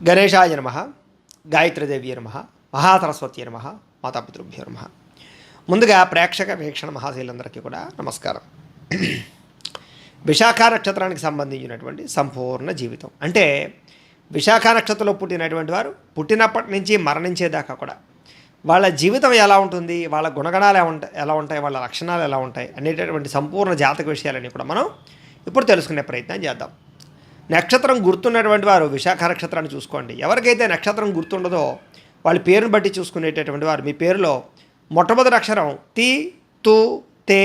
గణేశాయ నమః, గాయత్రీదేవ్యై నమః, మహాసరస్వత్యై నమః, మాతాపితృభ్యో నమః. ముందుగా ప్రేక్షక వీక్షణ మహాశీలందరికీ కూడా నమస్కారం. విశాఖ నక్షత్రానికి సంబంధించినటువంటి సంపూర్ణ జీవితం అంటే విశాఖ నక్షత్రంలో పుట్టినటువంటి వారు పుట్టినప్పటి నుంచి మరణించేదాకా కూడా వాళ్ళ జీవితం ఎలా ఉంటుంది, వాళ్ళ గుణగణాలు ఎలా ఉంటాయి, వాళ్ళ లక్షణాలు ఎలా ఉంటాయి అనేటటువంటి సంపూర్ణ జాతక విషయాలన్నీ కూడా మనం ఇప్పుడు తెలుసుకునే ప్రయత్నం చేద్దాం. నక్షత్రం గుర్తున్నటువంటి వారు విశాఖ నక్షత్రాన్ని చూసుకోండి. ఎవరికైతే నక్షత్రం గుర్తుండదో వాళ్ళ పేరును బట్టి చూసుకునేటటువంటి వారు మీ పేరులో మొట్టమొదటి అక్షరం తి, తు, తే,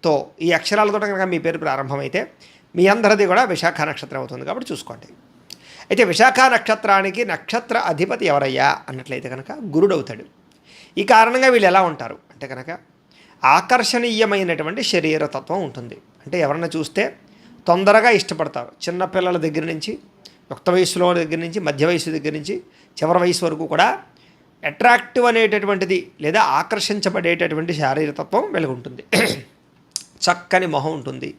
తో ఈ అక్షరాలతో కనుక మీ పేరు ప్రారంభమైతే మీ అందరిది కూడా విశాఖ నక్షత్రం అవుతుంది కాబట్టి చూసుకోండి. అయితే విశాఖ నక్షత్రానికి నక్షత్ర అధిపతి ఎవరయ్యా అన్నట్లయితే కనుక గురుడు అవుతాడు. ఈ కారణంగా వీళ్ళు ఎలా ఉంటారు అంటే కనుక ఆకర్షణీయమైనటువంటి శరీరతత్వం ఉంటుంది. అంటే ఎవరన్నా చూస్తే తొందరగా ఇష్టపడతారు. చిన్నపిల్లల దగ్గర నుంచి యుక్త వయసులో దగ్గర నుంచి మధ్య వయసు దగ్గర నుంచి చివరి వయసు వరకు కూడా అట్రాక్టివ్ అనేటటువంటిది లేదా ఆకర్షించబడేటటువంటి శారీరతత్వం వీళ్ళకి ఉంటుంది. చక్కని మొహం ఉంటుంది.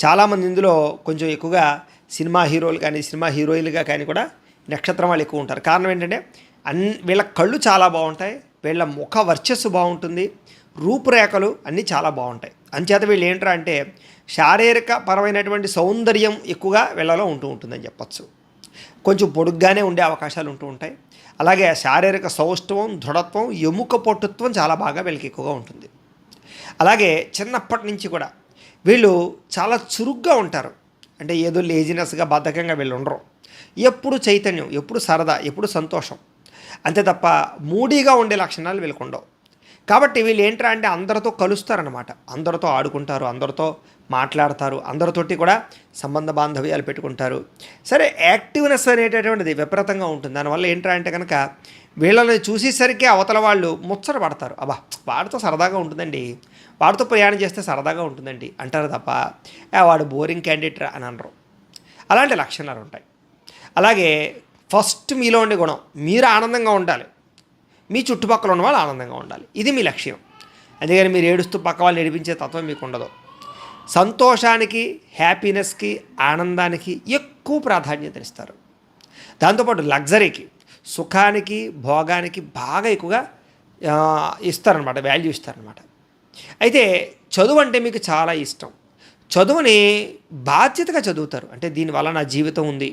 చాలామంది ఇందులో కొంచెం ఎక్కువగా సినిమా హీరోలు కానీ సినిమా హీరోయిన్లుగా కానీ కూడా నక్షత్రం వాళ్ళు ఎక్కువ ఉంటారు. కారణం ఏంటంటే వీళ్ళ కళ్ళు చాలా బాగుంటాయి, వీళ్ళ ముఖ వర్చస్సు బాగుంటుంది, రూపురేఖలు అన్నీ చాలా బాగుంటాయి. అంచేత వీళ్ళు ఏంట్రా అంటే శారీరక పరమైనటువంటి సౌందర్యం ఎక్కువగా వీళ్ళలో ఉంటుందని చెప్పచ్చు. కొంచెం పొడుగ్గానే ఉండే అవకాశాలు ఉంటాయి. అలాగే శారీరక సౌష్ఠవం, దృఢత్వం, ఎముక పొట్టుత్వం చాలా బాగా వీళ్ళకి ఎక్కువగా ఉంటుంది. అలాగే చిన్నప్పటి నుంచి కూడా వీళ్ళు చాలా చురుగ్గా ఉంటారు. అంటే ఏదో లేజినెస్గా బద్ధకంగా వీళ్ళు ఉండరు. ఎప్పుడు చైతన్యం, ఎప్పుడు సరదా, ఎప్పుడు సంతోషం, అంతే తప్ప మూడీగా ఉండే లక్షణాలు వీళ్ళకు ఉండవు. కాబట్టి వీళ్ళు ఏంట్రా అంటే అందరితో కలుస్తారనమాట, అందరితో ఆడుకుంటారు, అందరితో మాట్లాడతారు, అందరితోటి కూడా సంబంధ బాంధవ్యాలు పెట్టుకుంటారు. సరే, యాక్టివ్నెస్ అనేటటువంటిది విపరీతంగా ఉంటుంది. దానివల్ల ఏంట్రా అంటే కనుక వీళ్ళని చూసేసరికి అవతల వాళ్ళు ముచ్చట పడతారు. అబ్బా వాడితో సరదాగా ఉంటుందండి, వాడితో ప్రయాణం చేస్తే సరదాగా ఉంటుందండి అంటారు తప్ప వాడు బోరింగ్ క్యాండిడేట్ అని అనరు. అలాంటి లక్షణాలు ఉంటాయి. అలాగే ఫస్ట్ మీలో ఉండే గుణం మీరు ఆనందంగా ఉండాలి, మీ చుట్టుపక్కల ఉన్న వాళ్ళు ఆనందంగా ఉండాలి. ఇది మీ లక్ష్యం. అందుకని మీరు ఏడుస్తూ పక్క వాళ్ళు ఏడిపించే తత్వం మీకు ఉండదు. సంతోషానికి, హ్యాపీనెస్కి, ఆనందానికి ఎక్కువ ప్రాధాన్యత ఇస్తారు. దాంతోపాటు లగ్జరీకి, సుఖానికి, భోగానికి బాగా ఎక్కువగా ఇస్తారనమాట, వాల్యూ ఇస్తారనమాట. అయితే చదువు అంటే మీకు చాలా ఇష్టం. చదువుని బాధ్యతగా చదువుతారు. అంటే దీనివల్ల నా జీవితం ఉంది,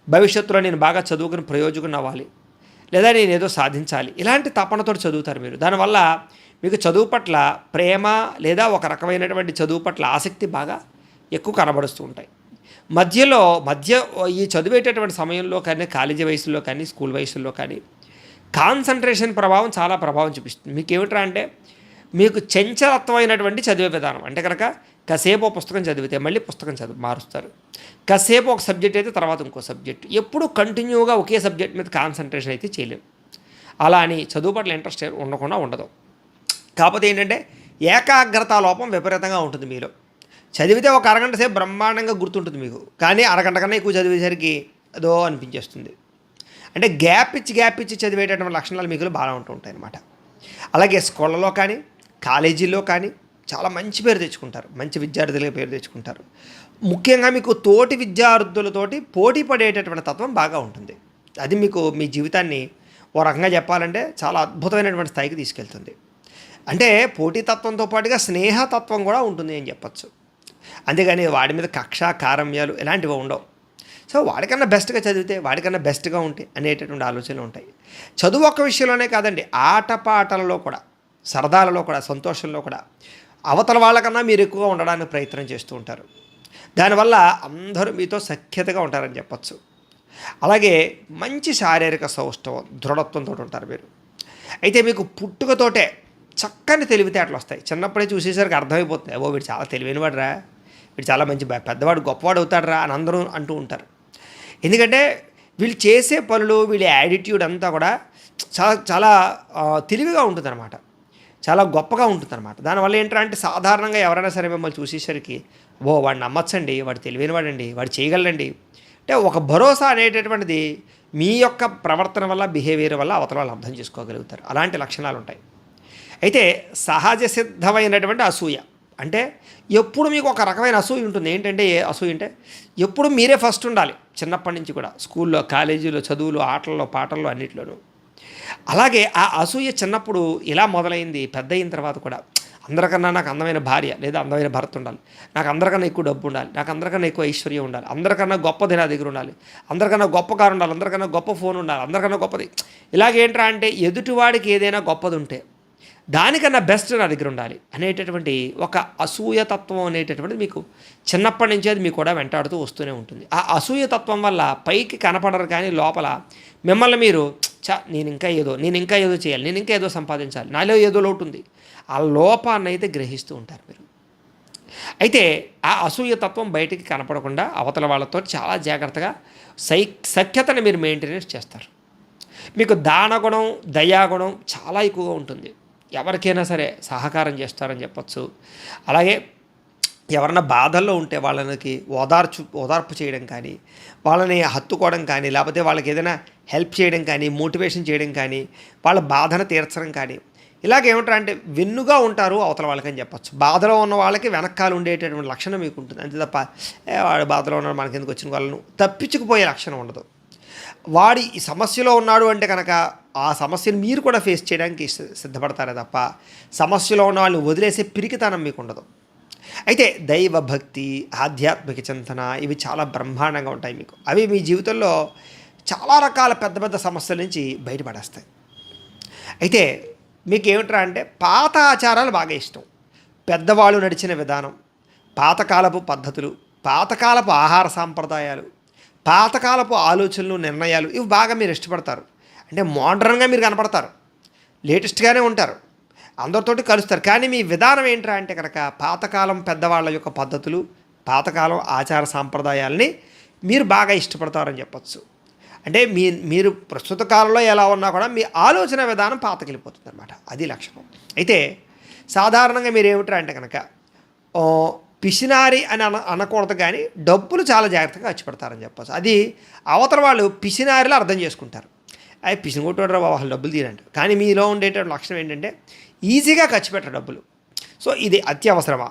భవిష్యత్తులో నేను బాగా చదువుకుని ప్రయోజకుని అవ్వాలి, లేదా నేను ఏదో సాధించాలి, ఇలాంటి తపనతో చదువుతారు మీరు. దానివల్ల మీకు చదువు పట్ల ప్రేమ లేదా ఒక రకమైనటువంటి చదువు పట్ల ఆసక్తి బాగా ఎక్కువ కనబడుతూ ఉంటాయి. మధ్య ఈ చదివేటటువంటి సమయంలో కానీ, కాలేజీ వయసులో కానీ, స్కూల్ వయసులో కానీ కాన్సన్ట్రేషన్ ప్రభావం చాలా ప్రభావం చూపిస్తుంది. మీకు ఏమిట్రా అంటే మీకు చంచలత్వమైనటువంటి చదివే విధానం. అంటే కనుక కాసేపు పుస్తకం చదివితే మళ్ళీ పుస్తకం మారుస్తారు. కాసేపు ఒక సబ్జెక్ట్ అయితే తర్వాత ఇంకో సబ్జెక్టు, ఎప్పుడు కంటిన్యూగా ఒకే సబ్జెక్ట్ మీద కాన్సన్ట్రేషన్ అయితే చేయలేము. అలా అని చదువు పట్ల ఇంట్రెస్ట్ ఉండకుండా ఉండదు. కాకపోతే ఏంటంటే ఏకాగ్రతా లోపం విపరీతంగా ఉంటుంది మీలో. చదివితే ఒక అరగంట సేపు బ్రహ్మాండంగా గుర్తుంటుంది మీకు, కానీ అరగంట కన్నా ఎక్కువ చదివేసరికి అదో అనిపించేస్తుంది. అంటే గ్యాప్ ఇచ్చి చదివేటటువంటి లక్షణాలు మీకు బాగా ఉంటుంటాయి అన్నమాట. అలాగే స్కూళ్ళలో కానీ కాలేజీల్లో కానీ చాలా మంచి పేరు తెచ్చుకుంటారు, మంచి విద్యార్థులుగా పేరు తెచ్చుకుంటారు. ముఖ్యంగా మీకు తోటి విద్యార్థులతోటి పోటీ పడేటటువంటి తత్వం బాగా ఉంటుంది. అది మీకు మీ జీవితాన్ని ఓ రకంగా చెప్పాలంటే చాలా అద్భుతమైనటువంటి స్థాయికి తీసుకెళ్తుంది. అంటే పోటీతత్వంతో పాటుగా స్నేహతత్వం కూడా ఉంటుంది అని చెప్పచ్చు. అంతేగాని వాడి మీద కక్ష, కారమ్యాలు ఇలాంటివి ఉండవు. సో వాడికన్నా బెస్ట్గా చదివితే, వాడికన్నా బెస్ట్గా ఉంటే అనేటటువంటి ఆలోచనలు ఉంటాయి. చదువు ఒక్క విషయంలోనే కాదండి, ఆటపాటలలో కూడా, సరదాలలో కూడా, సంతోషంలో కూడా అవతల వాళ్ళకన్నా మీరు ఎక్కువగా ఉండడానికి ప్రయత్నం చేస్తూ ఉంటారు. దానివల్ల అందరూ మీతో సఖ్యతగా ఉంటారని చెప్పచ్చు. అలాగే మంచి శారీరక సౌష్ఠవం, దృఢత్వంతో ఉంటారు మీరు. అయితే మీకు పుట్టుకతోటే చక్కని తెలివితేటలు వస్తాయి. చిన్నప్పుడే చూసేసరికి అర్థమైపోతుంది, ఓ వీడు చాలా తెలివైనవాడు రా, వీడు చాలా మంచి పెద్దవాడు, గొప్పవాడు అవుతాడు రా అని అందరూ అంటూ ఉంటారు. ఎందుకంటే వీళ్ళు చేసే పనులు, వీళ్ళ యాటిట్యూడ్ అంతా కూడా చాలా చాలా తెలివిగా ఉంటుందన్నమాట, చాలా గొప్పగా ఉంటుందన్నమాట. దానివల్ల ఏంటంటే సాధారణంగా ఎవరైనా సరే మిమ్మల్ని చూసేసరికి వాడిని నమ్మచ్చండి, వాడు తెలివైనవాడండి, వాడు చేయగలండి అంటే ఒక భరోసా అనేటటువంటిది మీ యొక్క ప్రవర్తన వల్ల, బిహేవియర్ వల్ల అవతల వాళ్ళు అర్థం చేసుకోగలుగుతారు. అలాంటి లక్షణాలు ఉంటాయి. అయితే సహజ సిద్ధమైనటువంటి అసూయ, అంటే ఎప్పుడు మీకు ఒక రకమైన అసూయ ఉంటుంది. ఏంటంటే అసూయ అంటే ఎప్పుడు మీరే ఫస్ట్ ఉండాలి. చిన్నప్పటి నుంచి కూడా స్కూల్లో, కాలేజీలో, చదువులు, ఆటల్లో, పాటల్లో అన్నిట్లోనూ. అలాగే ఆ అసూయ చిన్నప్పుడు ఇలా మొదలైంది. పెద్ద అయిన తర్వాత కూడా అందరికన్నా నాకు అందమైన భార్య లేదా అందమైన భర్త ఉండాలి, నాకు అందరికన్నా ఎక్కువ డబ్బు ఉండాలి, నాకు అందరికన్నా ఎక్కువ ఐశ్వర్యం ఉండాలి, అందరికన్నా గొప్పది నా దగ్గర ఉండాలి, అందరికన్నా గొప్ప కారు ఉండాలి, అందరికన్నా గొప్ప ఫోన్ ఉండాలి, అందరికన్నా గొప్పది. ఇలాగేంట్రా అంటే ఎదుటివాడికి ఏదైనా గొప్పది ఉంటే దానికన్నా బెస్ట్ నా దగ్గర ఉండాలి అనేటటువంటి ఒక అసూయతత్వం అనేటటువంటిది మీకు చిన్నప్పటి నుంచి అది మీకు కూడా వెంటాడుతూ వస్తూనే ఉంటుంది. ఆ అసూయతత్వం వల్ల పైకి కనపడరు, కానీ లోపల మిమ్మల్ని మీరు నేను ఇంకా ఏదో చేయాలి, నేను ఇంకా ఏదో సంపాదించాలి, నాలో ఏదో లోటు ఉంది, ఆ లోపాన్ని అయితే గ్రహిస్తూ ఉంటారు మీరు. అయితే ఆ అసూయతత్వం బయటికి కనపడకుండా అవతల వాళ్ళతో చాలా జాగ్రత్తగా సఖ్యతను మీరు మెయింటెనెన్స్ చేస్తారు. మీకు దానగుణం, దయాగుణం చాలా ఎక్కువగా ఉంటుంది. ఎవరికైనా సరే సహకారం చేస్తారని చెప్పచ్చు. అలాగే ఎవరన్నా బాధల్లో ఉంటే వాళ్ళకి ఓదార్పు చేయడం కానీ, వాళ్ళని హత్తుకోవడం కానీ, లేకపోతే వాళ్ళకి ఏదైనా హెల్ప్ చేయడం కానీ, మోటివేషన్ చేయడం కానీ, వాళ్ళ బాధను తీర్చడం కానీ, ఇలాగేమంటారు అంటే వెన్నుగా ఉంటారు అవతల వాళ్ళకని చెప్పచ్చు. బాధలో ఉన్న వాళ్ళకి వెనకాల ఉండేటటువంటి లక్షణం మీకు ఉంటుంది. అంతే తప్ప వాడు బాధలో ఉన్నాడు మనకి ఎందుకు వచ్చిన వాళ్ళను తప్పించుకుపోయే లక్షణం ఉండదు. వాడి ఈ సమస్యలో ఉన్నాడు అంటే కనుక ఆ సమస్యను మీరు కూడా ఫేస్ చేయడానికి సిద్ధపడతారే తప్ప సమస్యలో ఉన్న వాళ్ళని వదిలేసే పిరికితనం మీకు ఉండదు. అయితే దైవభక్తి, ఆధ్యాత్మిక చింతన ఇవి చాలా బ్రహ్మాండంగా ఉంటాయి మీకు. అవి మీ జీవితంలో చాలా రకాల పెద్ద పెద్ద సమస్యల నుంచి బయటపడేస్తాయి. అయితే మీకు ఏమిట్రా అంటే పాత ఆచారాలు బాగా ఇష్టం. పెద్దవాళ్ళు నడిచిన విధానం, పాతకాలపు పద్ధతులు, పాతకాలపు ఆహార సాంప్రదాయాలు, పాతకాలపు ఆలోచనలు, నిర్ణయాలు ఇవి బాగా మీరు ఇష్టపడతారు. అంటే మోడ్రన్గా మీరు కనపడతారు, లేటెస్ట్గానే ఉంటారు, అందరితోటి కలుస్తారు. కానీ మీ విధానం ఏంట్రా అంటే కనుక పాతకాలం పెద్దవాళ్ళ యొక్క పద్ధతులు, పాతకాలం ఆచార సాంప్రదాయాలని మీరు బాగా ఇష్టపడతారని చెప్పచ్చు. అంటే మీరు ప్రస్తుత కాలంలో ఎలా ఉన్నా కూడా మీ ఆలోచన విధానం పాతకెళ్ళిపోతుంది అనమాట. అది లక్షణం. అయితే సాధారణంగా మీరు ఏమిట్రా అంటే కనుక పిసినారి అని అనకూడదు, కానీ డబ్బులు చాలా జాగ్రత్తగా ఖర్చు పెడతారని చెప్పచ్చు. అది అవతల వాళ్ళు పిసినారిలో అర్థం చేసుకుంటారు. అవి పిసిని కొట్టుకోవడం వాళ్ళు డబ్బులు తీరంటారు. కానీ మీలో ఉండేటువంటి లక్షణం ఏంటంటే ఈజీగా ఖర్చు పెట్టరు డబ్బులు. సో ఇది అత్యవసరమా,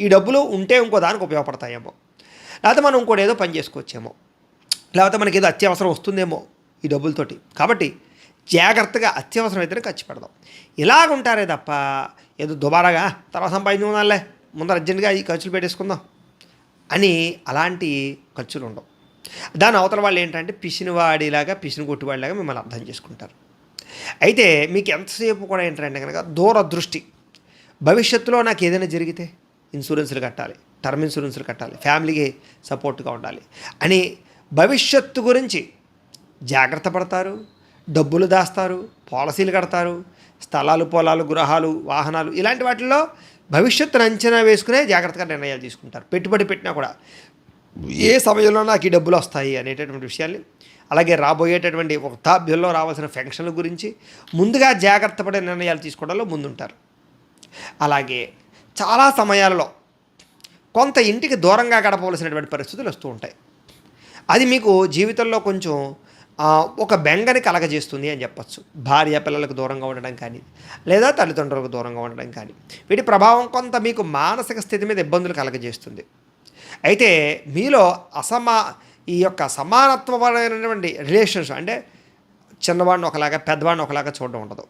ఈ డబ్బులు ఉంటే ఇంకో దానికి ఉపయోగపడతాయేమో, లేకపోతే మనం ఇంకోటి ఏదో పని చేసుకోవచ్చేమో, లేకపోతే మనకి ఏదో అత్యవసరం వస్తుందేమో ఈ డబ్బులతోటి. కాబట్టి జాగ్రత్తగా అత్యవసరం అయితేనే ఖర్చు పెడదాం. ఇలాగుంటారే తప్ప ఏదో దుబారాగా తర్వాత సంపాదించుకుందాంలే, ముందర అర్జెంటుగా ఈ ఖర్చులు పెట్టేసుకుందాం అని అలాంటి ఖర్చులు ఉండవు. దాని అవతల వాళ్ళు ఏంటంటే పిసినివాడిలాగా, పిసిని కొట్టువాడిలాగా మిమ్మల్ని అర్థం చేసుకుంటారు. అయితే మీకు ఎంతసేపు కూడా ఏంటంటే కనుక దూరదృష్టి. భవిష్యత్తులో నాకు ఏదైనా జరిగితే ఇన్సూరెన్సులు కట్టాలి, టర్మ్ ఇన్సూరెన్సులు కట్టాలి, ఫ్యామిలీకి సపోర్ట్గా ఉండాలి అని భవిష్యత్తు గురించి జాగ్రత్త పడతారు, డబ్బులు దాస్తారు, పాలసీలు కడతారు, స్థలాలు, పొలాలు, గృహాలు, వాహనాలు ఇలాంటి వాటిల్లో భవిష్యత్తును అంచనా వేసుకునే జాగ్రత్తగా నిర్ణయాలు తీసుకుంటారు. పెట్టుబడి పెట్టినా కూడా ఏ సమయంలో నాకు ఈ డబ్బులు వస్తాయి అనేటటువంటి విషయాల్ని, అలాగే రాబోయేటటువంటి వృద్ధాప్యంలో రావాల్సిన పెన్షన్ల గురించి ముందుగా జాగ్రత్త పడే నిర్ణయాలు తీసుకోవడంలో ముందుంటారు. అలాగే చాలా సమయాలలో కొంత ఇంటికి దూరంగా గడపవలసినటువంటి పరిస్థితులు వస్తూ ఉంటాయి. అది మీకు జీవితంలో కొంచెం ఒక బెంగని కలగజేస్తుంది అని చెప్పచ్చు. భార్య పిల్లలకు దూరంగా ఉండడం కానీ, లేదా తల్లిదండ్రులకు దూరంగా ఉండడం కానీ, వీటి ప్రభావం కొంత మీకు మానసిక స్థితి మీద ఇబ్బందులు కలగజేస్తుంది. అయితే మీలో ఈ యొక్క సమానత్వపరమైనటువంటి రిలేషన్స్ అంటే చిన్నవాడిని ఒకలాగా, పెద్దవాడిని ఒకలాగా చూడడం ఉండదు.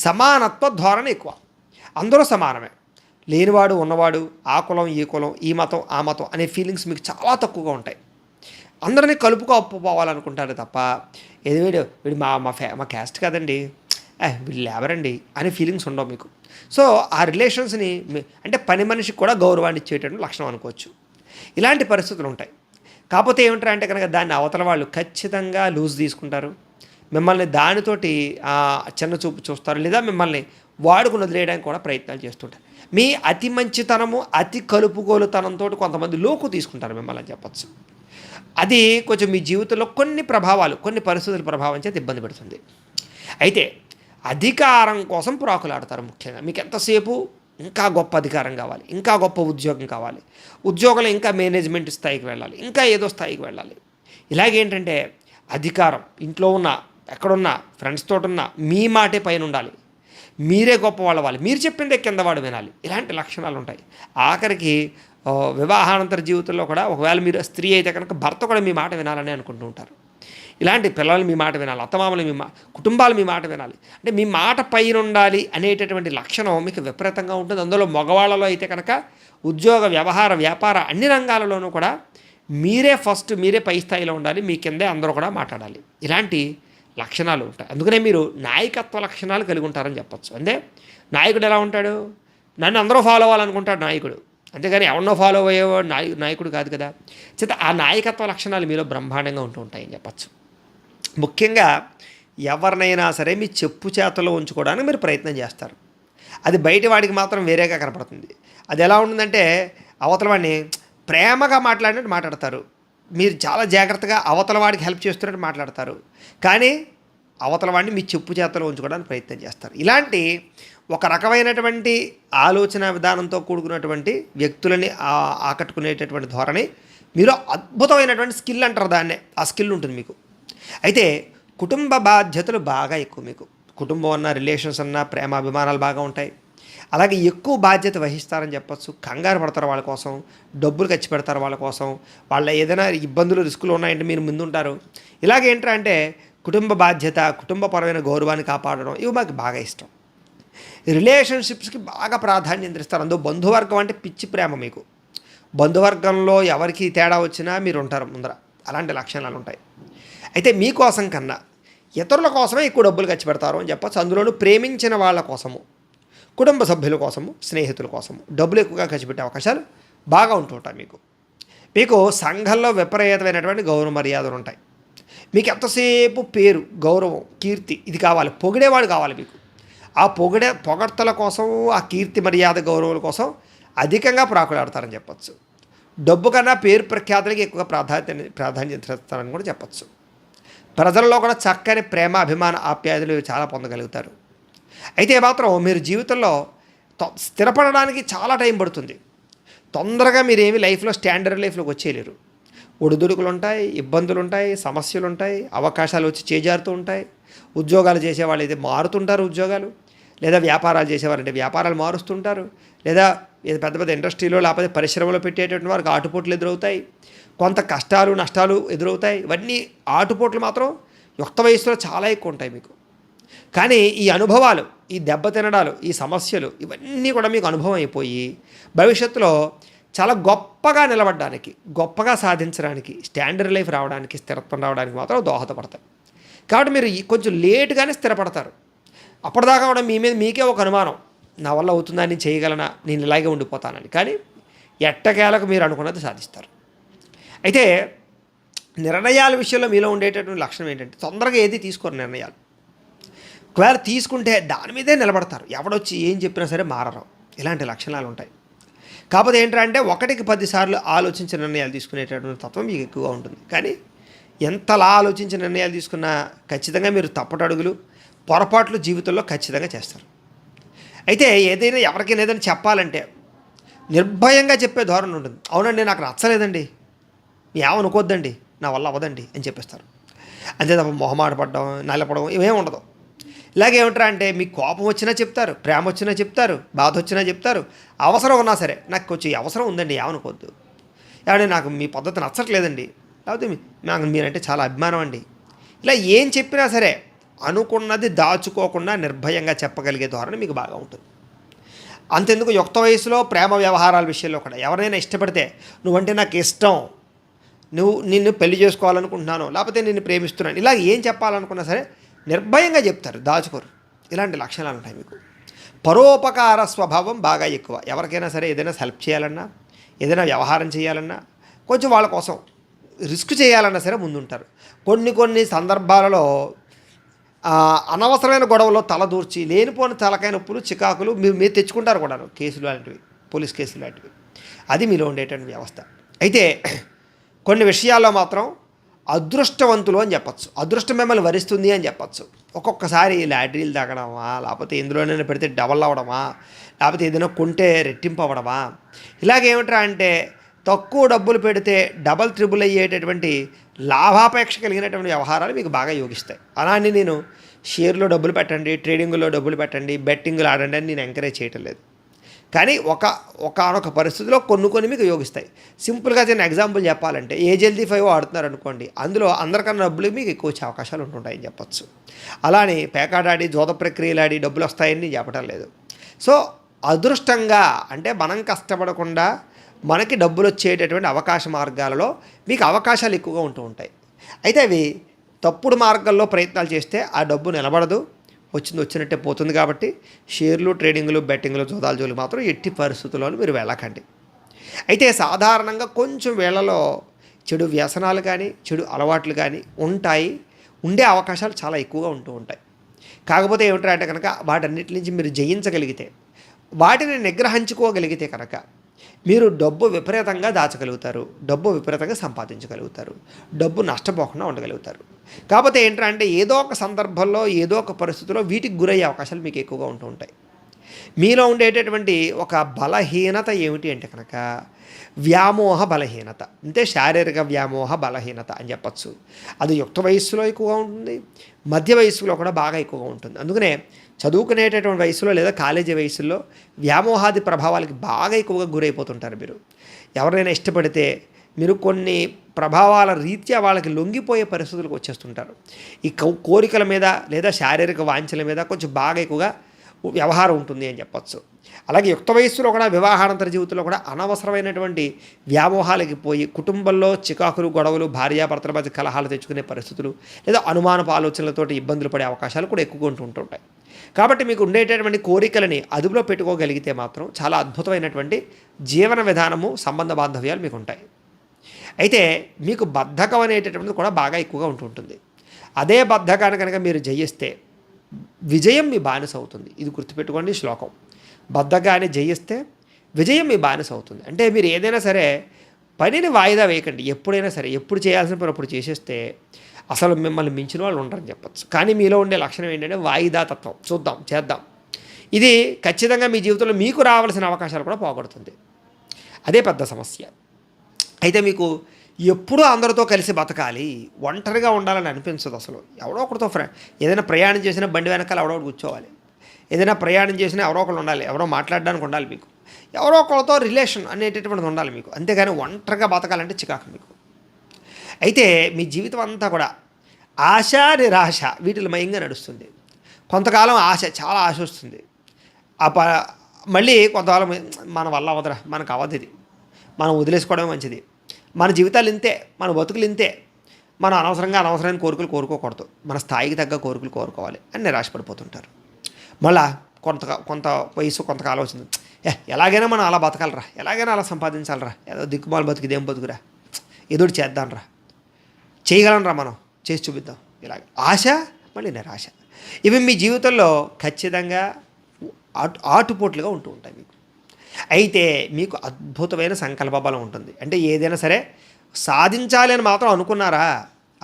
సమానత్వ ధోరణి ఎక్కువ. అందరూ సమానమే, లేనివాడు ఉన్నవాడు, ఆ కులం ఈ కులం, ఈ మతం ఆ మతం అనే ఫీలింగ్స్ మీకు చాలా తక్కువగా ఉంటాయి. అందరినీ కలుపుకోవాలనుకుంటారు తప్ప ఏది వీడు మా క్యాస్ట్ కదండి, వీళ్ళు లేబరండి అనే ఫీలింగ్స్ ఉండవు మీకు. సో ఆ రిలేషన్స్ని అంటే పని మనిషికి కూడా గౌరవాన్ని ఇచ్చేటటువంటి లక్షణం అనుకోవచ్చు. ఇలాంటి పరిస్థితులు ఉంటాయి. కాకపోతే ఏమిటంటే కనుక దాన్ని అవతల వాళ్ళు ఖచ్చితంగా లూజ్ తీసుకుంటారు, మిమ్మల్ని దానితోటి చిన్న చూపు చూస్తారు, లేదా మిమ్మల్ని వాడుకుని వదిలేయడానికి కూడా ప్రయత్నాలు చేస్తుంటారు. మీ అతి మంచితనము, అతి కలుపుగోలుతనంతో కొంతమంది లోకు తీసుకుంటారు మిమ్మల్ని అని చెప్పచ్చు. అది కొంచెం మీ జీవితంలో కొన్ని పరిస్థితుల ప్రభావం చేత ఇబ్బంది పెడుతుంది. అయితే అధికారం కోసం ప్రాకులాడతారు. ముఖ్యంగా మీకు ఎంతసేపు ఇంకా గొప్ప అధికారం కావాలి, ఇంకా గొప్ప ఉద్యోగం కావాలి, ఉద్యోగంలో ఇంకా మేనేజ్మెంట్ స్థాయికి వెళ్ళాలి, ఇంకా ఏదో స్థాయికి వెళ్ళాలి. ఇలాగేంటంటే అధికారం ఇంట్లో ఉన్న, ఎక్కడున్నా, ఫ్రెండ్స్ తోటి ఉన్న మీ మాటే పైన ఉండాలి. మీరే గొప్పవాళ్ళు అవ్వాలి, మీరు చెప్పిందే కిందవాడు వినాలి, ఇలాంటి లక్షణాలు ఉంటాయి. ఆఖరికి వివాహానంతర జీవితంలో కూడా ఒకవేళ మీరు స్త్రీ అయితే కనుక భర్త కూడా మీ మాట వినాలని అనుకుంటూ ఉంటారు. ఇలాంటి పిల్లలు మీ మాట వినాలి, అత్తమామలు కుటుంబాలు మీ మాట వినాలి, అంటే మీ మాట పైన ఉండాలి అనేటటువంటి లక్షణం మీకు విపరీతంగా ఉంటుంది. అందులో మగవాళ్ళలో అయితే కనుక ఉద్యోగ, వ్యవహార, వ్యాపార అన్ని రంగాలలోనూ కూడా మీరే పై స్థాయిలో ఉండాలి, మీ కిందే అందరూ కూడా మాట్లాడాలి. ఇలాంటి లక్షణాలు ఉంటాయి. అందుకనే మీరు నాయకత్వ లక్షణాలు కలిగి ఉంటారని చెప్పచ్చు. అంటే నాయకుడు ఎలా ఉంటాడు? నన్ను అందరూ ఫాలో అవ్వాలనుకుంటాడు నాయకుడు, అంతేగాని ఎవరినో ఫాలో అయ్యేవాడు నాయకుడు కాదు కదా. చేత ఆ నాయకత్వ లక్షణాలు మీలో బ్రహ్మాండంగా ఉంటూ ఉంటాయని చెప్పచ్చు. ముఖ్యంగా ఎవరినైనా సరే మీ చెప్పు చేతలో ఉంచుకోవడానికి మీరు ప్రయత్నం చేస్తారు. అది బయట వాడికి మాత్రం వేరేగా కనపడుతుంది. అది ఎలా ఉంటుందంటే అవతల వాడిని ప్రేమగా మాట్లాడినట్టు మాట్లాడతారు, మీరు చాలా జాగ్రత్తగా అవతల వాడికి హెల్ప్ చేస్తున్నట్టు మాట్లాడతారు, కానీ అవతల వాడిని మీ చెప్పు చేతలో ఉంచుకోవడానికి ప్రయత్నం చేస్తారు. ఇలాంటి ఒక రకమైనటువంటి ఆలోచన విధానంతో కూడుకున్నటువంటి వ్యక్తులని ఆకట్టుకునేటటువంటి ధోరణి మీరు అద్భుతమైనటువంటి స్కిల్ అంటారు దాన్నే, ఆ స్కిల్ ఉంటుంది మీకు. అయితే కుటుంబ బాధ్యతలు బాగా ఎక్కువ మీకు. కుటుంబం అన్న, రిలేషన్స్ అన్న, ప్రేమ అభిమానాలు బాగా ఉంటాయి. అలాగే ఎక్కువ బాధ్యత వహిస్తారని చెప్పచ్చు. కంగారు పడతారు వాళ్ళ కోసం, డబ్బులు ఖర్చు పెడతారు వాళ్ళ కోసం, వాళ్ళ ఏదైనా ఇబ్బందులు, రిస్కులు ఉన్నాయంటే మీరు ముందుంటారు. ఇలాగేంటంటే కుటుంబ బాధ్యత, కుటుంబపరమైన గౌరవాన్ని కాపాడడం ఇవి మాకు బాగా ఇష్టం. రిలేషన్షిప్స్కి బాగా ప్రాధాన్యత ఇస్తారు. అందులో బంధువర్గం అంటే పిచ్చి ప్రేమ మీకు. బంధువర్గంలో ఎవరికి తేడా వచ్చినా మీరు ఉంటారు ముందర, అలాంటి లక్షణాలు ఉంటాయి. అయితే మీకోసం కన్నా ఇతరుల కోసమే ఎక్కువ డబ్బులు ఖర్చు పెడతారు అని చెప్పచ్చు. అందులోనూ ప్రేమించిన వాళ్ళ కోసము, కుటుంబ సభ్యుల కోసము, స్నేహితుల కోసము డబ్బులు ఎక్కువగా ఖర్చు పెట్టే అవకాశాలు బాగా ఉంటుంటాయి మీకు. మీకు సంఘంలో విపరీతమైనటువంటి గౌరవ మర్యాదలు ఉంటాయి. మీకు ఎంతసేపు పేరు, గౌరవం, కీర్తి ఇది కావాలి, పొగిడేవాడు కావాలి మీకు. ఆ పొగడ్తల కోసం, ఆ కీర్తి, మర్యాద, గౌరవాల కోసం అధికంగా ప్రాకులాడతారని చెప్పచ్చు. డబ్బు కన్నా పేరు ప్రఖ్యాతులకి ఎక్కువగా ప్రాధాన్యత ఇస్తారని కూడా చెప్పచ్చు. ప్రజల్లో కూడా చక్కని ప్రేమ, అభిమాన, ఆప్యాయతలు చాలా పొందగలుగుతారు. అయితే మాత్రం మీరు జీవితంలో స్థిరపడడానికి చాలా టైం పడుతుంది. తొందరగా మీరేమి లైఫ్లో స్టాండర్డ్ లైఫ్లోకి వచ్చేయలేరు. ఒడిదుడుకులు ఉంటాయి, ఇబ్బందులు ఉంటాయి, సమస్యలు ఉంటాయి, అవకాశాలు వచ్చి చేజారుతూ ఉంటాయి. ఉద్యోగాలు చేసేవాళ్ళు అయితే మారుతుంటారు ఉద్యోగాలు, లేదా వ్యాపారాలు చేసేవారంటే వ్యాపారాలు మారుస్తుంటారు, లేదా పెద్ద పెద్ద ఇండస్ట్రీలో లేకపోతే పరిశ్రమలో పెట్టేటటువంటి వారికి ఆటుపోట్లు ఎదురవుతాయి, కొంత కష్టాలు, నష్టాలు ఎదురవుతాయి. ఇవన్నీ ఆటుపోట్లు మాత్రం యుక్త వయసులో చాలా ఎక్కువ ఉంటాయి మీకు. కానీ ఈ అనుభవాలు, ఈ దెబ్బతినడాలు, ఈ సమస్యలు ఇవన్నీ కూడా మీకు అనుభవం అయిపోయి భవిష్యత్తులో చాలా గొప్పగా నిలబడడానికి, గొప్పగా సాధించడానికి, స్టాండర్డ్ లైఫ్ రావడానికి, స్థిరత్వం రావడానికి మాత్రం దోహదపడతాయి. కాబట్టి మీరు కొంచెం లేటుగానే స్థిరపడతారు. అప్పటిదాకా కూడా మీ మీద మీకే ఒక అనుమానం, నా వల్ల అవుతుందా, నేను చేయగలనా, నేను ఇలాగే ఉండిపోతానని. కానీ ఎట్టకేలకు మీరు అనుకున్నది సాధిస్తారు. అయితే నిర్ణయాల విషయంలో మీలో ఉండేటటువంటి లక్షణం ఏంటంటే తొందరగా ఏది తీసుకోరు నిర్ణయాలు. ఒకవేళ తీసుకుంటే దాని మీదే నిలబడతారు, ఎవడొచ్చి ఏం చెప్పినా సరే మారరు. ఇలాంటి లక్షణాలు ఉంటాయి. కాకపోతే ఏంటంటే 1కి 10 సార్లు ఆలోచించి నిర్ణయాలు తీసుకునేటటువంటి తత్వం మీకు ఎక్కువగా ఉంటుంది. కానీ ఎంతలా ఆలోచించి నిర్ణయాలు తీసుకున్నా ఖచ్చితంగా మీరు తప్పటడుగులు, పొరపాట్లు జీవితంలో ఖచ్చితంగా చేస్తారు. అయితే ఏదైనా ఎవరికైనా ఏదైనా చెప్పాలంటే నిర్భయంగా చెప్పే ధోరణి ఉంటుంది. అవునండి, నాకు నచ్చలేదండి, ఏమనుకోద్దండి, నా వల్ల అవ్వదండి అని చెప్పేస్తారు. అంతే తప్ప మొహమాట పడడం, నల్లపడడం ఇవేం ఉండదు. ఇలాగేమంటారా అంటే మీకు కోపం వచ్చినా చెప్తారు, ప్రేమ వచ్చినా చెప్తారు, బాధ వచ్చినా చెప్తారు, అవసరం ఉన్నా సరే నాకు కొంచెం అవసరం ఉందండి ఏమనుకోవద్దు, ఏమంటే నాకు మీ పద్ధతి నచ్చట్లేదండి, లేకపోతే నాకు మీరంటే చాలా అభిమానం అండి, ఇలా ఏం చెప్పినా సరే అనుకున్నది దాచుకోకుండా నిర్భయంగా చెప్పగలిగే ధోరణి మీకు బాగా ఉంటుంది. అంతెందుకు యుక్త వయసులో ప్రేమ వ్యవహారాల విషయంలో కూడా ఎవరైనా ఇష్టపడితే నువ్వంటే నాకు ఇష్టం, నిన్ను పెళ్లి చేసుకోవాలనుకుంటున్నాను, లేకపోతే నిన్ను ప్రేమిస్తున్నాను, ఇలా ఏం చెప్పాలనుకున్నా సరే నిర్భయంగా చెప్తారు, దాచుకోరు. ఇలాంటి లక్షణాలు ఉంటాయి మీకు. పరోపకార స్వభావం బాగా ఎక్కువ. ఎవరికైనా సరే ఏదైనా హెల్ప్ చేయాలన్నా, ఏదైనా వ్యవహారం చేయాలన్నా, కొంచెం వాళ్ళ కోసం రిస్క్ చేయాలన్నా సరే ముందుంటారు. కొన్ని సందర్భాలలో అనవసరమైన గొడవలో తలదూర్చి లేనిపోని తలకాయ నొప్పులు, చికాకులు మీరు తెచ్చుకుంటారు కూడా, కేసులు లాంటివి, పోలీస్ కేసులు లాంటివి. అది మీలో ఉండేటువంటి వ్యవస్థ. అయితే కొన్ని విషయాల్లో మాత్రం అదృష్టవంతులు అని చెప్పచ్చు, అదృష్టం మిమ్మల్ని వరిస్తుంది అని చెప్పచ్చు. ఒక్కొక్కసారి లాటరీలు తాగడమా, లేకపోతే ఎందులోనైనా పెడితే డబల్ అవ్వడమా, లేకపోతే ఏదైనా కొంటే రెట్టింపు అవ్వడమా, ఇలాగేమిట్రా అంటే తక్కువ డబ్బులు పెడితే డబల్ ట్రిబుల్ అయ్యేటటువంటి లాభాపేక్ష కలిగినటువంటి వ్యవహారాలు మీకు బాగా యోగిస్తాయి. అలానే నేను షేర్లో డబ్బులు పెట్టండి, ట్రేడింగ్లో డబ్బులు పెట్టండి, బెట్టింగ్లు ఆడండి అని నేను ఎంకరేజ్ చేయటం లేదు. కానీ ఒకానొక పరిస్థితిలో కొన్ని మీకు యోగిస్తాయి. సింపుల్గా చిన్న ఎగ్జాంపుల్ చెప్పాలంటే ఏజెల్దీ 5 ఆడుతున్నారు అనుకోండి, అందులో అందరికన్నా డబ్బులు మీకు ఎక్కువ వచ్చే అవకాశాలు ఉంటుంటాయని చెప్పచ్చు. అలానే పేకాడాడి జోద ప్రక్రియలాడి డబ్బులు వస్తాయని నేను చెప్పడం లేదు. సో అదృష్టంగా అంటే మనం కష్టపడకుండా మనకి డబ్బులు వచ్చేటటువంటి అవకాశ మార్గాలలో మీకు అవకాశాలు ఎక్కువగా ఉంటూ ఉంటాయి. అయితే అవి తప్పుడు మార్గాల్లో ప్రయత్నాలు చేస్తే ఆ డబ్బు నిలబడదు, వచ్చినట్టే పోతుంది. కాబట్టి షేర్లు, ట్రేడింగ్లు, బెట్టింగ్లు, జోదాల జోలికి మాత్రం ఎట్టి పరిస్థితుల్లోనూ మీరు వెళ్ళకండి. అయితే సాధారణంగా కొంచెం వేళలో చెడు వ్యసనాలు కానీ చెడు అలవాట్లు కానీ ఉండే అవకాశాలు చాలా ఎక్కువగా ఉంటూ ఉంటాయి. కాకపోతే ఏమిటంటే కనుక వాటన్నిటి నుంచి మీరు జయించగలిగితే, వాటిని నిగ్రహించుకోగలిగితే కనుక మీరు డబ్బు విపరీతంగా దాచగలుగుతారు, డబ్బు విపరీతంగా సంపాదించగలుగుతారు, డబ్బు నష్టపోకుండా ఉండగలుగుతారు. కాకపోతే ఏంటంటే ఏదో ఒక సందర్భంలో ఏదో ఒక పరిస్థితిలో వీటికి గురయ్యే అవకాశాలు మీకు ఎక్కువగా ఉంటూ ఉంటాయి. మీలో ఉండేటటువంటి ఒక బలహీనత ఏమిటి అంటే కనుక వ్యామోహ బలహీనత, అంటే శారీరక వ్యామోహ బలహీనత అని చెప్పచ్చు. అది యుక్త వయస్సులో ఎక్కువగా ఉంటుంది, మధ్య వయస్సులో కూడా బాగా ఎక్కువగా ఉంటుంది. అందుకనే చదువుకునేటటువంటి వయసులో లేదా కాలేజీ వయసులో వ్యామోహాది ప్రభావాలకి బాగా ఎక్కువగా గురైపోతుంటారు. మీరు ఎవరైనా ఇష్టపడితే మీరు కొన్ని ప్రభావాల రీత్యా వాళ్ళకి లొంగిపోయే పరిస్థితులకు వచ్చేస్తుంటారు. ఈ కోరికల మీద లేదా శారీరక వాంఛల మీద కొంచెం బాగా ఎక్కువగా వ్యవహారం ఉంటుంది అని చెప్పచ్చు. అలాగే యుక్త వయస్సులో కూడా వివాహానంతర జీవితంలో కూడా అనవసరమైనటువంటి వ్యామోహాలకి పోయి కుటుంబంలో చికాకులు, గొడవలు, భార్యాభర్తల మధ్య కలహాలు తెచ్చుకునే పరిస్థితులు లేదా అనుమానపు ఆలోచనలతోటి ఇబ్బందులు పడే అవకాశాలు కూడా ఎక్కువగా ఉంటుంటాయి. కాబట్టి మీకు ఉండేటటువంటి కోరికలని అదుపులో పెట్టుకోగలిగితే మాత్రం చాలా అద్భుతమైనటువంటి జీవన విధానము, సంబంధ బాంధవ్యాలు మీకు ఉంటాయి. అయితే మీకు బద్ధకం అనేటటువంటిది కూడా బాగా ఎక్కువగా ఉంటుంటుంది. అదే బద్ధకాన్ని కనుక మీరు జయిస్తే విజయం మీ బానిస అవుతుంది. ఇది గుర్తుపెట్టుకోండి శ్లోకం. బద్ధకాన్ని జయిస్తే విజయం మీ బానిస అవుతుంది. అంటే మీరు ఏదైనా సరే పనిని వాయిదా వేయకండి. ఎప్పుడైనా సరే ఎప్పుడు చేయాల్సిన పని అప్పుడు చేసేస్తే అసలు మిమ్మల్ని మించిన వాళ్ళు ఉండరని చెప్పచ్చు. కానీ మీలో ఉండే లక్షణం ఏంటంటే వాయిదా తత్వం. చూద్దాం, చేద్దాం. ఇది ఖచ్చితంగా మీ జీవితంలో మీకు రావాల్సిన అవకాశాలు కూడా పోగొడుతుంది. అదే పెద్ద సమస్య. అయితే మీకు ఎప్పుడూ అందరితో కలిసి బతకాలి, ఒంటరిగా ఉండాలని అనిపించదు అసలు. ఎవరో ఒకరితో ఏదైనా ప్రయాణం చేసినా బండి వెనకాల ఎవరో ఒకటి కూర్చోవాలి, ఏదైనా ప్రయాణం చేసినా ఎవరో ఒకరు ఉండాలి, ఎవరో మాట్లాడడానికి ఉండాలి, మీకు ఎవరో ఒకరితో రిలేషన్ అనేటటువంటిది ఉండాలి మీకు. అంతేగాని ఒంటరిగా బతకాలంటే చికాకు మీకు. అయితే మీ జీవితం అంతా కూడా ఆశ, నిరాశ వీటిలో మయంగా నడుస్తుంది. కొంతకాలం ఆశ, చాలా ఆశ వస్తుంది. మళ్ళీ కొంతకాలం మన వల్ల అవదరా, మనకు అవదు, ఇది మనం వదిలేసుకోవడమే మంచిది, మన జీవితాలు ఇంతే, మన బతుకులు ఇంతే, మనం అనవసరమైన కోరికలు కోరుకోకూడదు, మన స్థాయికి తగ్గ కోరికలు కోరుకోవాలి అని నిరాశపడిపోతుంటారు. మళ్ళా కొంత వయసు కొంతకాలం వచ్చింది, ఎలాగైనా మనం అలా బతకాలరా, ఎలాగైనా అలా సంపాదించాలరా, ఏదో దిక్కుమాల బతుకు ఇదేం బతుకురా, ఏదోటి చేద్దాంరా, చేయగలనరా, మనం చేసి చూపిద్దాం, ఇలాగ ఆశ మళ్ళీ నిరాశ. ఇవి మీ జీవితంలో ఖచ్చితంగా ఆటుపోట్లుగా ఉంటూ ఉంటాయి మీకు. అయితే మీకు అద్భుతమైన సంకల్ప బలం ఉంటుంది. అంటే ఏదైనా సరే సాధించాలి అని మాత్రం అనుకున్నారా,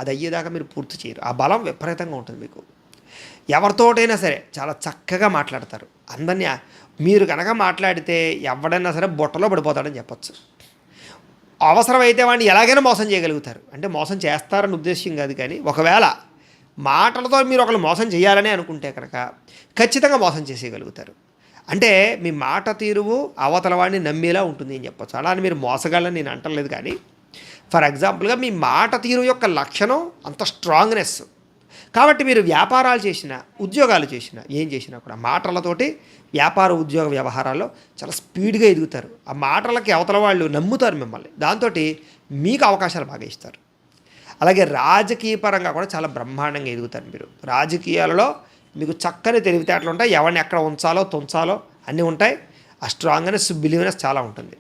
అది అయ్యేదాకా మీరు పూర్తి చేయరు. ఆ బలం విపరీతంగా ఉంటుంది మీకు. ఎవరితోటైనా సరే చాలా చక్కగా మాట్లాడతారు. అందరినీ మీరు కనుక మాట్లాడితే ఎవడైనా సరే బుట్టలో పడిపోతాడని చెప్పచ్చు. అవసరమైతే వాడిని ఎలాగైనా మోసం చేయగలుగుతారు. అంటే మోసం చేస్తారని ఉద్దేశం కాదు, కానీ ఒకవేళ మాటలతో మీరు ఒకరు మోసం చేయాలని అనుకుంటే కనుక ఖచ్చితంగా మోసం చేసేయగలుగుతారు. అంటే మీ మాట తీరువు అవతల వాడిని నమ్మేలా ఉంటుంది అని చెప్పచ్చు. అలా అని మీరు మోసగాలని నేను అంటలేదు, కానీ ఫర్ ఎగ్జాంపుల్గా మీ మాట తీరు యొక్క లక్షణం అంత స్ట్రాంగ్నెస్. కాబట్టి మీరు వ్యాపారాలు చేసినా, ఉద్యోగాలు చేసినా, ఏం చేసినా కూడా మాటలతోటి వ్యాపార ఉద్యోగ వ్యవహారాల్లో చాలా స్పీడ్గా ఎదుగుతారు. ఆ మాటలకి అవతల వాళ్ళు నమ్ముతారు మిమ్మల్ని, దాంతో మీకు అవకాశాలు బాగా ఇస్తారు. అలాగే రాజకీయ పరంగా కూడా చాలా బ్రహ్మాండంగా ఎదుగుతారు మీరు. రాజకీయాలలో మీకు చక్కని తెలివితేటలు ఉంటాయి, ఎవరిని ఎక్కడ ఉంచాలో తుంచాలో అన్నీ ఉంటాయి. ఆ స్ట్రాంగ్నెస్, బిలీవ్నెస్ చాలా ఉంటుంది.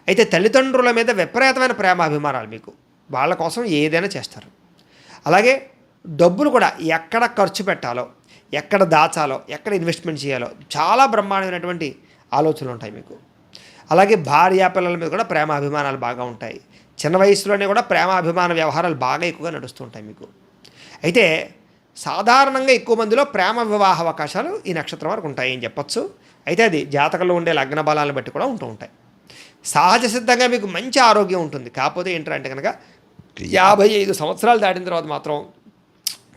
అయితే తల్లిదండ్రుల మీద విపరీతమైన ప్రేమ అభిమానాలు మీకు, వాళ్ళ కోసం ఏదైనా చేస్తారు. అలాగే డబ్బులు కూడా ఎక్కడ ఖర్చు పెట్టాలో, ఎక్కడ దాచాలో, ఎక్కడ ఇన్వెస్ట్మెంట్ చేయాలో చాలా బ్రహ్మాండమైనటువంటి ఆలోచనలు ఉంటాయి మీకు. అలాగే భార్యా పిల్లల మీద కూడా ప్రేమ అభిమానాలు బాగా ఉంటాయి. చిన్న వయసులోనే కూడా ప్రేమ అభిమాన వ్యవహారాలు బాగా ఎక్కువగా నడుస్తూ ఉంటాయి మీకు. అయితే సాధారణంగా ఎక్కువ మందిలో ప్రేమ వివాహ అవకాశాలు ఈ నక్షత్రం వరకు ఉంటాయి అని చెప్పచ్చు. అయితే అది జాతకంలో ఉండే లగ్న బలాలను బట్టి కూడా ఉంటూ ఉంటాయి. సహజ సిద్ధంగా మీకు మంచి ఆరోగ్యం ఉంటుంది. కాకపోతే ఏంటంటే కనుక 55 సంవత్సరాలు దాటిన తర్వాత మాత్రం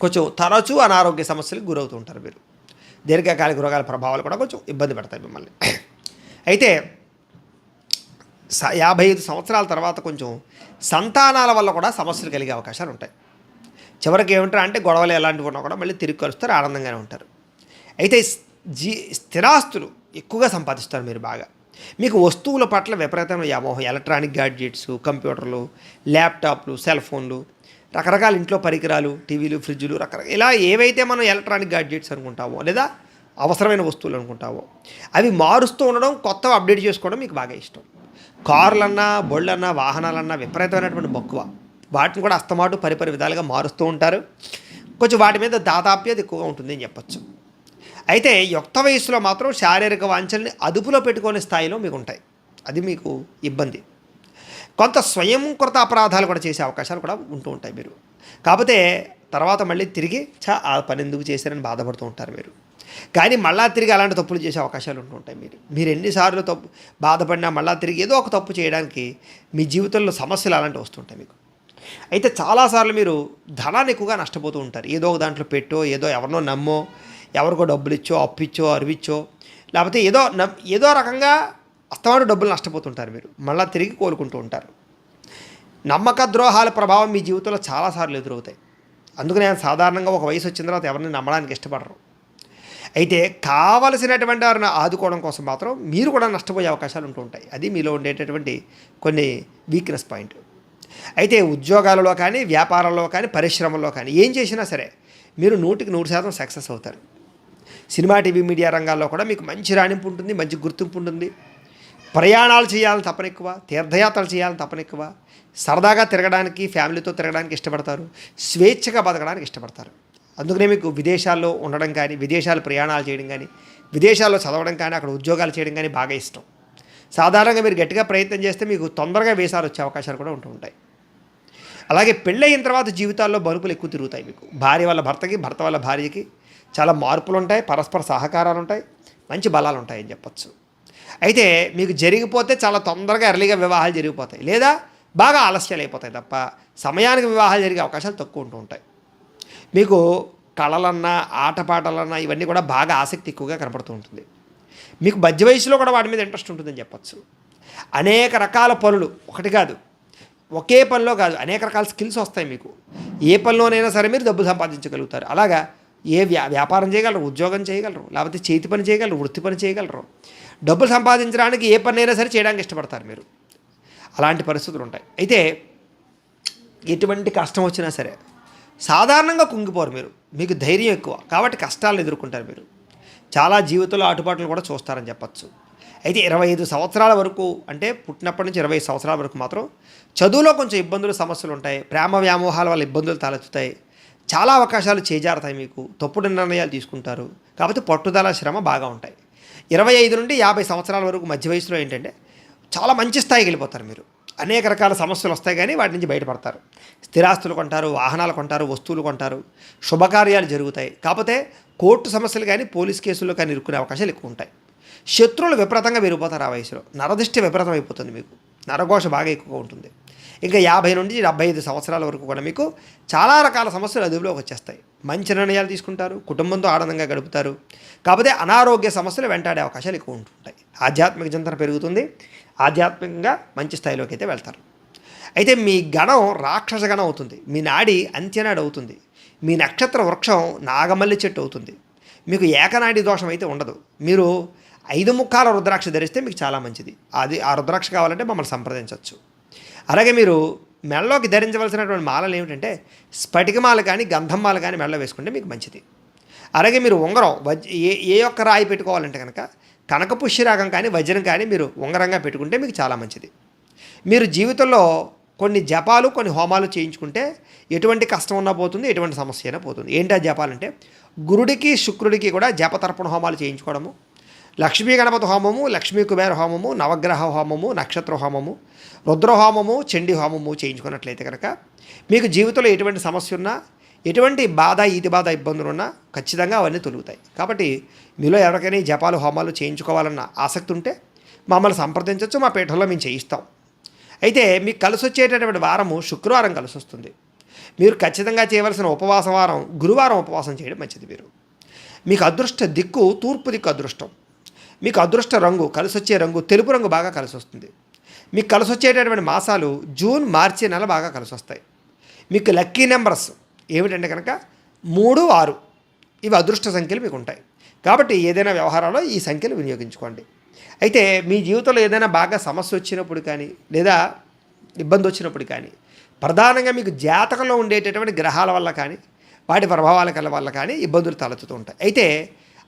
కొంచెం తరచూ అనారోగ్య సమస్యలకు గురవుతూ ఉంటారు మీరు. దీర్ఘకాలిక రోగాల ప్రభావాలు కూడా కొంచెం ఇబ్బంది పడతాయి మిమ్మల్ని. అయితే 55 సంవత్సరాల తర్వాత కొంచెం సంతానాల వల్ల కూడా సమస్యలు కలిగే అవకాశాలు ఉంటాయి. చివరికి ఏమంటారు అంటే గొడవలు ఎలాంటివి ఉన్నా కూడా మళ్ళీ తిరిగి కలుస్తారు, ఆనందంగానే ఉంటారు. అయితే స్థిరాస్తులు ఎక్కువగా సంపాదిస్తారు మీరు బాగా. మీకు వస్తువుల పట్ల విపరీతమైన వ్యామోహం, ఎలక్ట్రానిక్ గ్యాడ్జెట్స్, కంప్యూటర్లు, ల్యాప్టాప్లు, సెల్ ఫోన్లు, రకరకాల ఇంట్లో పరికరాలు, టీవీలు, ఫ్రిడ్జ్లు, రకరకాల ఇలా ఏవైతే మనం ఎలక్ట్రానిక్ గ్యాడ్జెట్స్ అనుకుంటామో లేదా అవసరమైన వస్తువులు అనుకుంటామో అవి మారుస్తూ ఉండడం, కొత్తవి అప్డేట్ చేసుకోవడం మీకు బాగా ఇష్టం. కార్లన్నా, బొళ్ళన్నా, వాహనాలన్నా విపరీతమైనటువంటి మక్కువ. వాటిని కూడా అస్తమాటు పరిపరి విధాలుగా మారుస్తూ ఉంటారు. కొంచెం వాటి మీద దాదాప్యత ఎక్కువగా ఉంటుంది అని చెప్పచ్చు. అయితే యుక్త వయసులో మాత్రం శారీరక వాంఛల్ని అదుపులో పెట్టుకునే స్థాయిలో మీకు ఉంటాయి. అది మీకు ఇబ్బంది. కొంత స్వయంకృత అపరాధాలు కూడా చేసే అవకాశాలు కూడా ఉంటూ ఉంటాయి మీరు. కాకపోతే తర్వాత మళ్ళీ తిరిగి ఆ పని ఎందుకు చేశారని బాధపడుతూ ఉంటారు మీరు. కానీ మళ్ళా తిరిగి అలాంటి తప్పులు చేసే అవకాశాలు ఉంటూ ఉంటాయి మీరు ఎన్నిసార్లు బాధపడినా మళ్ళా తిరిగి ఏదో ఒక తప్పు చేయడానికి మీ జీవితంలో సమస్యలు అలాంటివి వస్తుంటాయి మీకు. అయితే చాలాసార్లు మీరు ధనాన్ని ఎక్కువగా నష్టపోతూ ఉంటారు. ఏదో ఒక దాంట్లో పెట్టో, ఏదో ఎవరినో నమ్మో, ఎవరికో డబ్బులు ఇచ్చో, అప్పిచ్చో, అరివిచ్చో, లేకపోతే ఏదో రకంగా అస్తమాటు డబ్బులు నష్టపోతుంటారు మీరు. మళ్ళీ తిరిగి కోలుకుంటూ ఉంటారు. నమ్మక ద్రోహాల ప్రభావం మీ జీవితంలో చాలాసార్లు ఎదురవుతాయి. అందుకని సాధారణంగా ఒక వయసు వచ్చిన తర్వాత ఎవరిని నమ్మడానికి ఇష్టపడరు. అయితే కావలసినటువంటి వారిని ఆదుకోవడం కోసం మాత్రం మీరు కూడా నష్టపోయే అవకాశాలు ఉంటూ ఉంటాయి. అది మీలో ఉండేటటువంటి కొన్ని వీక్నెస్ పాయింట్. అయితే ఉద్యోగాలలో కానీ, వ్యాపారంలో కానీ, పరిశ్రమల్లో కానీ ఏం చేసినా సరే మీరు 100% సక్సెస్ అవుతారు. సినిమా, టీవీ, మీడియా రంగాల్లో కూడా మీకు మంచి రాణింపు ఉంటుంది, మంచి గుర్తింపు ఉంటుంది. ప్రయాణాలు చేయాలని తపన ఎక్కువ, తీర్థయాత్రలు చేయాలని తపన ఎక్కువ, సరదాగా తిరగడానికి, ఫ్యామిలీతో తిరగడానికి ఇష్టపడతారు, స్వేచ్ఛగా బతకడానికి ఇష్టపడతారు. అందుకనే మీకు విదేశాల్లో ఉండడం కానీ, విదేశాలు ప్రయాణాలు చేయడం కానీ, విదేశాల్లో చదవడం కానీ, అక్కడ ఉద్యోగాలు చేయడం కానీ బాగా ఇష్టం. సాధారణంగా మీరు గట్టిగా ప్రయత్నం చేస్తే మీకు తొందరగా వీసాలు వచ్చే అవకాశాలు కూడా ఉంటూ ఉంటాయి. అలాగే పెళ్ళయిన తర్వాత జీవితాల్లో బలుపులు ఎక్కువ తిరుగుతాయి మీకు. భార్య వల్ల భర్తకి, భర్త వల్ల భార్యకి చాలా మార్పులు ఉంటాయి, పరస్పర సహకారాలు ఉంటాయి, మంచి బలాలు ఉంటాయని చెప్పచ్చు. అయితే మీకు జరిగిపోతే చాలా తొందరగా ఎర్లీగా వివాహాలు జరిగిపోతాయి, లేదా బాగా ఆలస్యాలు అయిపోతాయి తప్ప సమయానికి వివాహాలు జరిగే అవకాశాలు తక్కువ ఉంటూ ఉంటాయి. మీకు కళలన్నా, ఆటపాటలన్నా ఇవన్నీ కూడా బాగా ఆసక్తి ఎక్కువగా కనపడుతూ ఉంటుంది. మీకు మధ్య వయసులో కూడా వాటి మీద ఇంట్రెస్ట్ ఉంటుందని చెప్పచ్చు. అనేక రకాల పనులు, ఒకటి కాదు, ఒకే పనిలో కాదు, అనేక రకాల స్కిల్స్ వస్తాయి మీకు. ఏ పనిలోనైనా సరే మీరు డబ్బు సంపాదించగలుగుతారు. అలాగా వ్యాపారం చేయగలరు, ఉద్యోగం చేయగలరు, లేకపోతే చేతి పని చేయగలరు, వృత్తి పని చేయగలరు. డబ్బులు సంపాదించడానికి ఏ పని అయినా సరే చేయడానికి ఇష్టపడతారు మీరు. అలాంటి పరిస్థితులు ఉంటాయి. అయితే ఎటువంటి కష్టం వచ్చినా సరే సాధారణంగా కుంగిపోరు మీరు. మీకు ధైర్యం ఎక్కువ కాబట్టి కష్టాలను ఎదుర్కొంటారు మీరు. చాలా జీవితంలో ఆటుపాట్లు కూడా చూస్తారని చెప్పచ్చు. అయితే 25 సంవత్సరాల వరకు, అంటే పుట్టినప్పటి నుంచి 20 సంవత్సరాల వరకు మాత్రం చదువులో కొంచెం ఇబ్బందులు, సమస్యలు ఉంటాయి. ప్రేమ వ్యామోహాల వల్ల ఇబ్బందులు తలెత్తుతాయి. చాలా అవకాశాలు చేజారుతాయి మీకు. తప్పుడు నిర్ణయాలు తీసుకుంటారు. కాబట్టి పట్టుదల, శ్రమ బాగా ఉంటాయి. 25 నుండి 50 సంవత్సరాల వరకు మధ్య వయసులో ఏంటంటే చాలా మంచి స్థాయికి వెళ్ళిపోతారు మీరు. అనేక రకాల సమస్యలు వస్తాయి కానీ వాటి నుంచి బయటపడతారు. స్థిరాస్తులు కొంటారు, వాహనాలు కొంటారు, వస్తువులు కొంటారు, శుభకార్యాలు జరుగుతాయి. కాకపోతే కోర్టు సమస్యలు కానీ, పోలీస్ కేసుల్లో కానీ ఇరుక్కునే అవకాశాలు ఎక్కువ ఉంటాయి. శత్రువులు విపరీతంగా పెరిగిపోతారు ఆ వయసులో. నరదిష్టి విపరీతం అయిపోతుంది మీకు. నరఘోష బాగా ఎక్కువగా ఉంటుంది. ఇంకా 50 నుండి 75 సంవత్సరాల వరకు కూడా మీకు చాలా రకాల సమస్యలు అదుపులోకి వచ్చేస్తాయి. మంచి నిర్ణయాలు తీసుకుంటారు, కుటుంబంతో ఆనందంగా గడుపుతారు. కాకపోతే అనారోగ్య సమస్యలు వెంటాడే అవకాశాలు ఎక్కువ ఉంటుంటాయి. ఆధ్యాత్మిక చింతన పెరుగుతుంది. ఆధ్యాత్మికంగా మంచి స్థాయిలోకి అయితే వెళ్తారు. అయితే మీ గణం రాక్షస గణం అవుతుంది. మీ నాడి అంత్యనాడి అవుతుంది. మీ నక్షత్ర వృక్షం నాగమల్లి చెట్టు అవుతుంది. మీకు ఏకనాడి దోషం అయితే ఉండదు. మీరు 5 ముక్కాల రుద్రాక్ష ధరిస్తే మీకు చాలా మంచిది. ఆ రుద్రాక్ష కావాలంటే మమ్మల్ని సంప్రదించవచ్చు. అలాగే మీరు మెడలోకి ధరించవలసినటువంటి మాలలు ఏమిటంటే స్ఫటికమాల కానీ, గంధం మాల కానీ మెడలో వేసుకుంటే మీకు మంచిది. అలాగే మీరు ఉంగరం ఏ ఒక్క రాయి పెట్టుకోవాలంటే కనుక కనకపుష్యరాగం కానీ, వజ్రం కానీ మీరు ఉంగరంగా పెట్టుకుంటే మీకు చాలా మంచిది. మీరు జీవితంలో కొన్ని జపాలు, కొన్ని హోమాలు చేయించుకుంటే ఎటువంటి కష్టం ఉన్నా పోతుంది, ఎటువంటి సమస్య అయినా పోతుంది. ఏంటి ఆ జపాలంటే గురుడికి, శుక్రుడికి కూడా జపతర్పణ హోమాలు చేయించుకోవడము, లక్ష్మీ గణపతి హోమము, లక్ష్మీ కుబేర హోమము, నవగ్రహ హోమము, నక్షత్ర హోమము, రుద్రహోమము, చండీ హోమము చేయించుకున్నట్లయితే కనుక మీకు జీవితంలో ఎటువంటి సమస్య ఉన్నా, ఎటువంటి బాధ, ఈతి బాధ, ఇబ్బందులు ఉన్నా ఖచ్చితంగా అవన్నీ తొలుగుతాయి. కాబట్టి మీలో ఎవరికైనా జపాలు, హోమాలు చేయించుకోవాలన్న ఆసక్తి ఉంటే మమ్మల్ని సంప్రదించవచ్చు, మా పీఠంలో మేము చేయిస్తాం. అయితే మీకు కలిసి వచ్చేటటువంటి వారము శుక్రవారం కలిసి వస్తుంది. మీరు ఖచ్చితంగా చేయవలసిన ఉపవాస వారం గురువారం ఉపవాసం చేయడం మంచిది. మీకు అదృష్ట దిక్కు తూర్పు దిక్కు అదృష్టం. మీకు అదృష్ట రంగు కలిసి వచ్చే రంగు తెలుపు రంగు బాగా కలిసి వస్తుంది. మీకు కలిసి వచ్చేటటువంటి మాసాలు జూన్, మార్చి నెల బాగా కలిసి వస్తాయి. మీకు లక్కీ నెంబర్స్ ఏమిటంటే కనుక 3, 6 ఇవి అదృష్ట సంఖ్యలు మీకు ఉంటాయి. కాబట్టి ఏదైనా వ్యవహారంలో ఈ సంఖ్యలు వినియోగించుకోండి. అయితే మీ జీవితంలో ఏదైనా బాగా సమస్య వచ్చినప్పుడు కానీ లేదా ఇబ్బంది వచ్చినప్పుడు కానీ ప్రధానంగా మీకు జాతకంలో ఉండేటటువంటి గ్రహాల వల్ల కానీ వాటి ప్రభావాల వల్ల కానీ ఇబ్బందులు తలెత్తుతూ ఉంటాయి. అయితే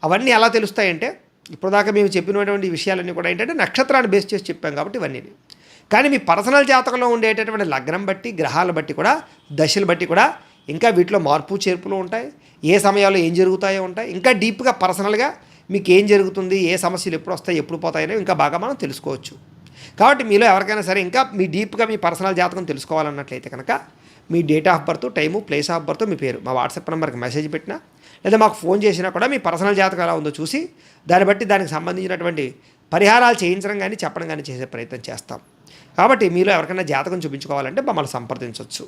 అవన్నీ ఎలా తెలుస్తాయంటే ఇప్పటిదాకా మేము చెప్పినటువంటి విషయాలన్నీ కూడా ఏంటంటే నక్షత్రాన్ని బేస్ చేసి చెప్పాం కాబట్టి ఇవన్నీ. కానీ మీ పర్సనల్ జాతకంలో ఉండేటటువంటి లగ్నం బట్టి గ్రహాలు బట్టి కూడా దశలు బట్టి కూడా ఇంకా వీటిలో మార్పు చేర్పులు ఉంటాయి. ఏ సమయాల్లో ఏం జరుగుతాయో ఉంటాయి. ఇంకా డీప్గా పర్సనల్గా మీకు ఏం జరుగుతుంది, ఏ సమస్యలు ఎప్పుడు వస్తాయి, ఎప్పుడు పోతాయో ఇంకా బాగా మనం తెలుసుకోవచ్చు. కాబట్టి మీలో ఎవరికైనా సరే ఇంకా మీ డీప్గా మీ పర్సనల్ జాతకం తెలుసుకోవాలన్నట్లయితే కనుక మీ date of birth, time, place of birth, మీ పేరు మా వాట్సాప్ నెంబర్కి మెసేజ్ పెట్టినా లేదా మాకు ఫోన్ చేసినా కూడా మీ పర్సనల్ జాతకం ఎలా ఉందో చూసి దాన్ని బట్టి దానికి సంబంధించినటువంటి పరిహారాలు చేయించడం కానీ చెప్పడం కానీ చేసే ప్రయత్నం చేస్తాం. కాబట్టి మీలో ఎవరికైనా జాతకం చూపించుకోవాలంటే మమ్మల్ని సంప్రదించవచ్చు.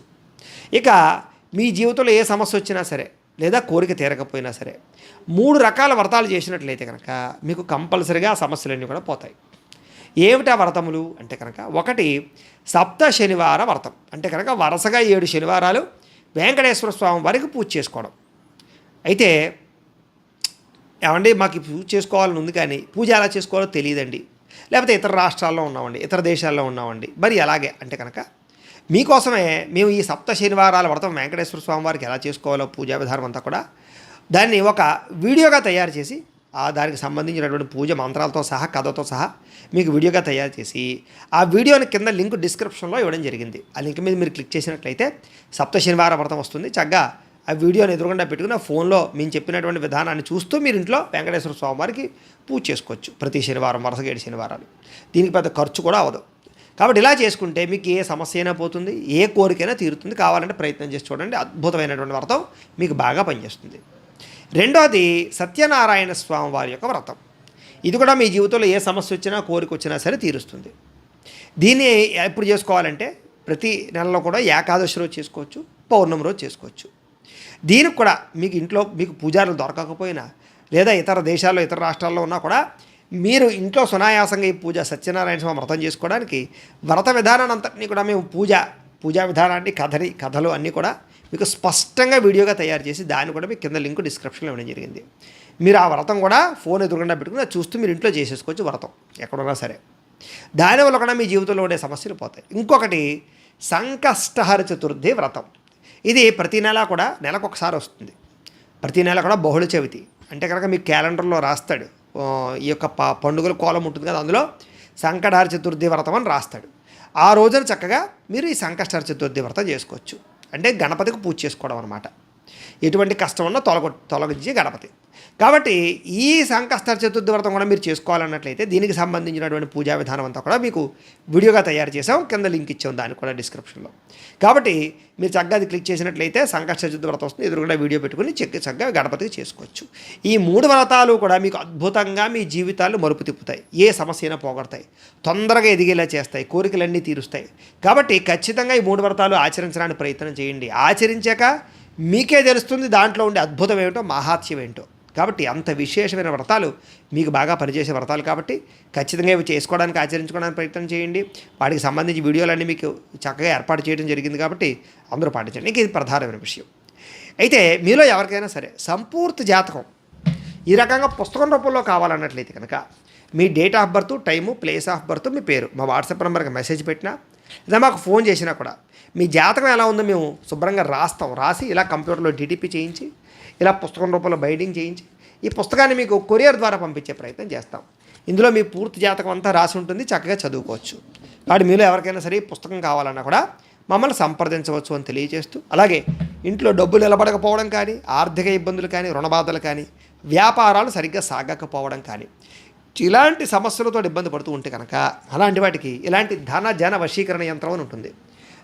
ఇక మీ జీవితంలో ఏ సమస్య వచ్చినా సరే లేదా కోరిక తీరకపోయినా సరే 3 రకాల వ్రతాలు చేసినట్లయితే కనుక మీకు కంపల్సరీగా ఆ సమస్యలన్నీ కూడా పోతాయి. ఏమిటా వ్రతములు అంటే కనుక ఒకటి సప్త శనివార వ్రతం. అంటే కనుక వరుసగా 7 శనివారాలు వెంకటేశ్వర స్వామి వారికి పూజ చేసుకోవడం. అయితే ఏమండి మాకు పూజ చేసుకోవాలని ఉంది కానీ పూజ ఎలా చేసుకోవాలో తెలియదండి, లేకపోతే ఇతర రాష్ట్రాల్లో ఉన్నామండి, ఇతర దేశాల్లో ఉన్నామండి, మరి అలాగే అంటే కనుక మీకోసమే మేము ఈ సప్త శనివారాల వ్రతం వెంకటేశ్వర స్వామి వారికి ఎలా చేసుకోవాలో పూజా విధానం అంతా కూడా దాన్ని ఒక వీడియోగా తయారు చేసి దానికి సంబంధించినటువంటి పూజ మంత్రాలతో సహా కథతో సహా మీకు వీడియోగా తయారు చేసి ఆ వీడియోని కింద లింక్ డిస్క్రిప్షన్లో ఇవ్వడం జరిగింది. ఆ లింక్ మీద మీరు క్లిక్ చేసినట్లయితే సప్త శనివార వ్రతం వస్తుంది. చక్కగా ఆ వీడియోని ఎదురుగుండా పెట్టుకుని ఫోన్లో మేము చెప్పినటువంటి విధానాన్ని చూస్తూ మీరు ఇంట్లో వెంకటేశ్వర స్వామి వారికి పూజ చేసుకోవచ్చు. ప్రతి శనివారం వరుసగా 7 శనివారాలు. దీనికి పెద్ద ఖర్చు కూడా అవ్వదు. కాబట్టి ఇలా చేసుకుంటే మీకు ఏ సమస్య అయినా పోతుంది, ఏ కోరికైనా తీరుతుంది. కావాలంటే ప్రయత్నం చేసి చూడండి, అద్భుతమైనటువంటి వ్రతం మీకు బాగా పనిచేస్తుంది. రెండోది సత్యనారాయణ స్వామి వారి యొక్క వ్రతం. ఇది కూడా మీ జీవితంలో ఏ సమస్య వచ్చినా కోరిక వచ్చినా సరే తీరుస్తుంది. దీన్ని ఎప్పుడు చేసుకోవాలంటే ప్రతి నెలలో కూడా ఏకాదశి రోజు చేసుకోవచ్చు, పౌర్ణమి రోజు చేసుకోవచ్చు. దీనికి కూడా మీకు ఇంట్లో మీకు పూజారులు దొరకకపోయినా లేదా ఇతర దేశాల్లో ఇతర రాష్ట్రాల్లో ఉన్నా కూడా మీరు ఇంట్లో సునాయాసంగా ఈ పూజ సత్యనారాయణ స్వామి వ్రతం చేసుకోవడానికి వ్రత విధానాన్ని అంతటినీ కూడా మేము పూజా విధానాన్ని కథలు అన్నీ కూడా మీకు స్పష్టంగా వీడియోగా తయారు చేసి దాన్ని కూడా మీకు కింద లింక్ డిస్క్రిప్షన్లో ఇవ్వడం జరిగింది. మీరు ఆ వ్రతం కూడా ఫోన్ ఎదురుగుండా పెట్టుకుని చూస్తూ మీరు ఇంట్లో చేసేసుకోవచ్చు వ్రతం ఎక్కడున్నా సరే. దానివల్ల కూడా మీ జీవితంలో ఉండే సమస్యలు పోతాయి. ఇంకొకటి సంకష్టహర చతుర్థి వ్రతం. ఇది ప్రతి నెల కూడా నెలకొకసారి వస్తుంది. ప్రతి నెల కూడా బహుళ చవితి అంటే కనుక మీకు క్యాలెండర్లో రాస్తాడు. ఈ యొక్క పండుగల కోలం ఉంటుంది కదా, అందులో సంకటహర చతుర్థి వ్రతం అని రాస్తాడు. ఆ రోజున చక్కగా మీరు ఈ సంకష్టహర చతుర్థి వ్రతం చేసుకోవచ్చు. అంటే గణపతికి పూజ చేసుకోవడం అనమాట. ఎటువంటి కష్టం ఉన్నా తొలగించే గణపతి. కాబట్టి ఈ సంకష్టహర చతుర్థి వ్రతం కూడా మీరు చేసుకోవాలన్నట్లయితే దీనికి సంబంధించినటువంటి పూజా విధానం అంతా కూడా మీకు వీడియోగా తయారు చేసాం, కింద లింక్ ఇచ్చాం దానికి కూడా డిస్క్రిప్షన్లో. కాబట్టి మీరు చక్కగా అది క్లిక్ చేసినట్లయితే సంకష్టహర చతుర్థి వ్రతం వస్తుంది, ఎదురుగా వీడియో పెట్టుకుని చక్కగా గణపతికి చేసుకోవచ్చు. ఈ 3 వ్రతాలు కూడా మీకు అద్భుతంగా మీ జీవితాలు మరుపు తిప్పుతాయి, ఏ సమస్య అయినా పోగొడతాయి, తొందరగా ఎదిగేలా చేస్తాయి, కోరికలన్నీ తీరుస్తాయి. కాబట్టి ఖచ్చితంగా ఈ 3 వ్రతాలు ఆచరించడానికి ప్రయత్నం చేయండి. ఆచరించాక మీకే తెలుస్తుంది దాంట్లో ఉండే అద్భుతం ఏమిటో, మహాత్యం ఏంటో. కాబట్టి అంత విశేషమైన వ్రతాలు మీకు బాగా పనిచేసే వ్రతాలు కాబట్టి ఖచ్చితంగా ఇవి చేసుకోవడానికి ఆచరించుకోవడానికి ప్రయత్నం చేయండి. వాటికి సంబంధించి వీడియోలన్నీ మీకు చక్కగా ఏర్పాటు చేయడం జరిగింది కాబట్టి అందరూ పాటించండి. ఇది ప్రధానమైన విషయం. అయితే మీలో ఎవరికైనా సరే సంపూర్తి జాతకం ఈ రకంగా పుస్తకం రూపంలో కావాలన్నట్లయితే కనుక మీ date of birth, time, place of birth, మీ పేరు మా వాట్సాప్ నెంబర్కి మెసేజ్ పెట్టినా లేదా మాకు ఫోన్ చేసినా కూడా మీ జాతకం ఎలా ఉందో మేము శుభ్రంగా రాసి ఇలా కంప్యూటర్లో డిటిపి చేయించి ఇలా పుస్తకం రూపంలో బైండింగ్ చేయించి ఈ పుస్తకాన్ని మీకు కొరియర్ ద్వారా పంపించే ప్రయత్నం చేస్తాం. ఇందులో మీ పూర్తి జాతకం అంతా రాసి ఉంటుంది, చక్కగా చదువుకోవచ్చు. కాబట్టి మీలో ఎవరికైనా సరే పుస్తకం కావాలన్నా కూడా మమ్మల్ని సంప్రదించవచ్చు అని తెలియజేస్తూ, అలాగే ఇంట్లో డబ్బులు నిలబడకపోవడం కానీ, ఆర్థిక ఇబ్బందులు కానీ, రుణబాధలు కానీ, వ్యాపారాలు సరిగ్గా సాగకపోవడం కానీ, ఇలాంటి సమస్యలతో ఇబ్బంది పడుతూ ఉంటే కనుక అలాంటి వాటికి ఇలాంటి ధన జన వశీకరణ యంత్రం అని ఉంటుంది.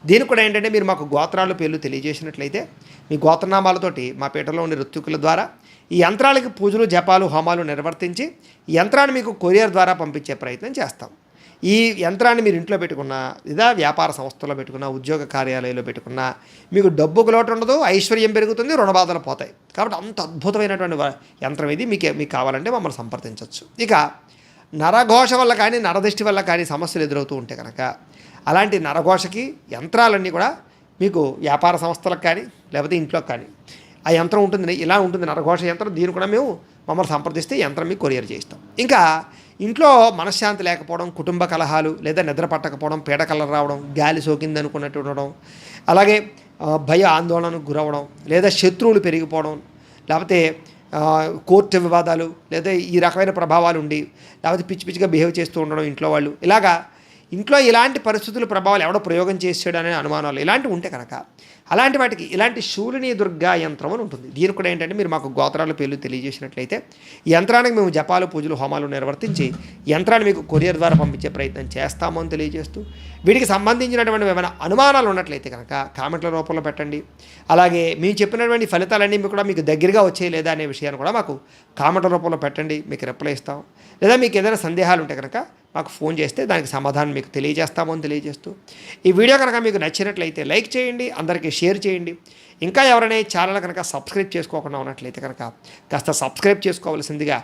దీనికి కూడా ఏంటంటే మీరు మాకు గోత్రాలు పేర్లు తెలియజేసినట్లయితే మీ గోత్రనామాలతోటి మా పీఠంలో ఉండే ఋత్వికుల ద్వారా ఈ యంత్రాలకి పూజలు జపాలు హోమాలు నిర్వర్తించి ఈ యంత్రాన్ని మీకు కొరియర్ ద్వారా పంపించే ప్రయత్నం చేస్తాం. ఈ యంత్రాన్ని మీరు ఇంట్లో పెట్టుకున్నా లేదా వ్యాపార సంస్థలో పెట్టుకున్నా ఉద్యోగ కార్యాలయంలో పెట్టుకున్నా మీకు డబ్బుకు లోటు ఉండదు, ఐశ్వర్యం పెరుగుతుంది, రుణబాధలు పోతాయి. కాబట్టి అంత అద్భుతమైనటువంటి యంత్రం ఇది. మీకు కావాలంటే మమ్మల్ని సంప్రదించవచ్చు. ఇక నరఘోష వల్ల కానీ నరదృష్టి వల్ల కానీ సమస్యలు ఎదురవుతూ ఉంటే కనుక అలాంటి నరఘోషకి యంత్రాలన్నీ కూడా మీకు వ్యాపార సంస్థలకు కానీ లేకపోతే ఇంట్లోకి కానీ ఆ యంత్రం ఉంటుంది, ఇలా ఉంటుంది నరఘోష యంత్రం. దీన్ని కూడా మేము మమ్మల్ని సంప్రదిస్తే యంత్రం మీకు కొరియర్ చేస్తాం. ఇంకా ఇంట్లో మనశ్శాంతి లేకపోవడం, కుటుంబ కలహాలు లేదా నిద్ర పట్టకపోవడం, పీడకలలు రావడం, గాలి సోకింది అనుకున్నట్టు ఉండడం, అలాగే భయ ఆందోళనకు గురవడం, లేదా శత్రువులు పెరిగిపోవడం, లేకపోతే కోర్టు వివాదాలు, లేదా ఈ రకమైన ప్రభావాలు ఉండి లేకపోతే పిచ్చి పిచ్చిగా బిహేవ్ చేస్తూ ఉండడం ఇంట్లో వాళ్ళు, ఇలాగా ఇంట్లో ఇలాంటి పరిస్థితుల ప్రభావాలు ఎవడో ప్రయోగం చేసాడు అనే అనుమానాలు ఇలాంటివి ఉంటే కనుక అలాంటి వాటికి ఇలాంటి శూలిని దుర్గా యంత్రం అని ఉంటుంది. దీని కూడా ఏంటంటే మీరు మాకు గోత్రాల పేర్లు తెలియజేసినట్లయితే ఈ యంత్రానికి మేము జపాలు పూజలు హోమాలు నిర్వర్తించి యంత్రాన్ని మీకు కొరియర్ ద్వారా పంపించే ప్రయత్నం చేస్తాము అని తెలియజేస్తూ, వీటికి సంబంధించినటువంటి ఏమైనా అనుమానాలు ఉన్నట్లయితే కనుక కామెంట్ల రూపంలో పెట్టండి. అలాగే మేము చెప్పినటువంటి ఫలితాలన్నీ కూడా మీకు దగ్గరగా వచ్చాయి లేదా అనే విషయాన్ని కూడా మాకు కామెంట్ల రూపంలో పెట్టండి, మీకు రిప్లై ఇస్తాం. లేదా మీకు ఏదైనా సందేహాలు ఉంటే కనుక మాకు ఫోన్ చేస్తే దానికి సమాధానం మీకు తెలియజేస్తాము అని తెలియజేస్తూ, ఈ వీడియో కనుక మీకు నచ్చినట్లయితే లైక్ చేయండి, అందరికీ షేర్ చేయండి. ఇంకా ఎవరైనా ఛానల్ కనుక సబ్స్క్రైబ్ చేసుకోకుండా ఉన్నట్లయితే కనుక కాస్త సబ్స్క్రైబ్ చేసుకోవాల్సిందిగా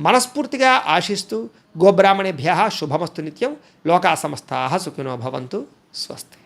మనస్ఫూర్తిగా ఆశిస్తూ, గోబ్రాహ్మణేభ్యః శుభమస్తు నిత్యం, లోకా సమస్తాః సుఖినో భవంతు. స్వస్తి.